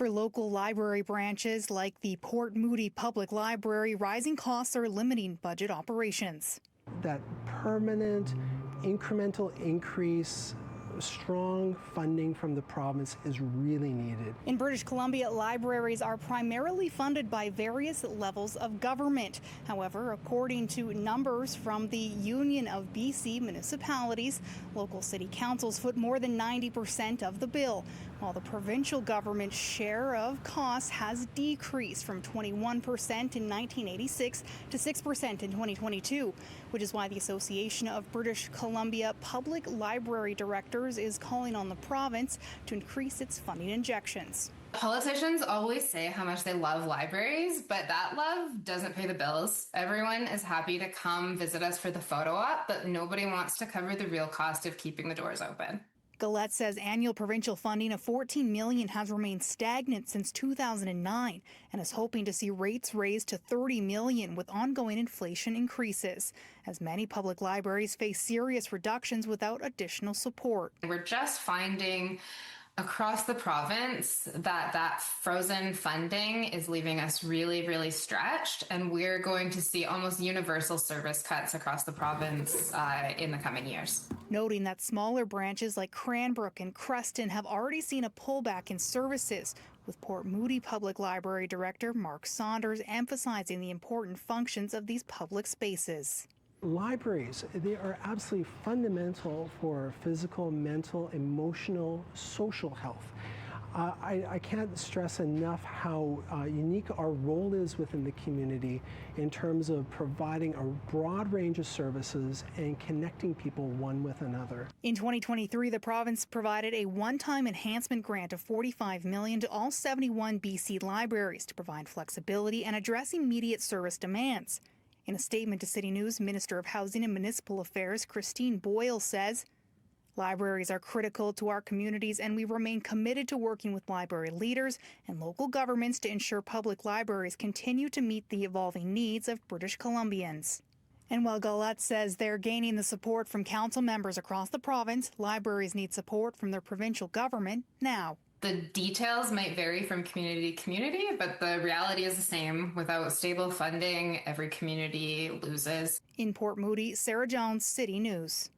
For local library branches like the Port Moody Public Library, rising costs are limiting budget operations. That permanent, incremental increase, strong funding from the province is really needed. In British Columbia, libraries are primarily funded by various levels of government. However, according to numbers from the Union of BC Municipalities, local city councils foot more than 90% of the bill, while the provincial government's share of costs has decreased from 21% in 1986 to 6% in 2022, which is why the Association of British Columbia Public Library Directors is calling on the province to increase its funding injections. Politicians always say how much they love libraries, but that love doesn't pay the bills. Everyone is happy to come visit us for the photo op, but nobody wants to cover the real cost of keeping the doors open. Gillette says annual provincial funding of $14 million has remained stagnant since 2009 and is hoping to see rates raised to $30 million with ongoing inflation increases, as many public libraries face serious reductions without additional support. We're just finding across the province that frozen funding is leaving us really, really stretched, and we're going to see almost universal service cuts across the province in the coming years. Noting that smaller branches like Cranbrook and Creston have already seen a pullback in services, with Port Moody Public Library Director Mark Saunders emphasizing the important functions of these public spaces. Libraries, they are absolutely fundamental for physical, mental, emotional, social health. I can't stress enough how unique our role is within the community in terms of providing a broad range of services and connecting people one with another. In 2023, the province provided a one-time enhancement grant of $45 million to all 71 BC libraries to provide flexibility and address immediate service demands. In a statement to City News, Minister of Housing and Municipal Affairs Christine Boyle says, "Libraries are critical to our communities, and we remain committed to working with library leaders and local governments to ensure public libraries continue to meet the evolving needs of British Columbians." And while Gillette says they're gaining the support from council members across the province, libraries need support from their provincial government now. The details might vary from community to community, but the reality is the same. Without stable funding, every community loses. In Port Moody, Sarah Jones, City News.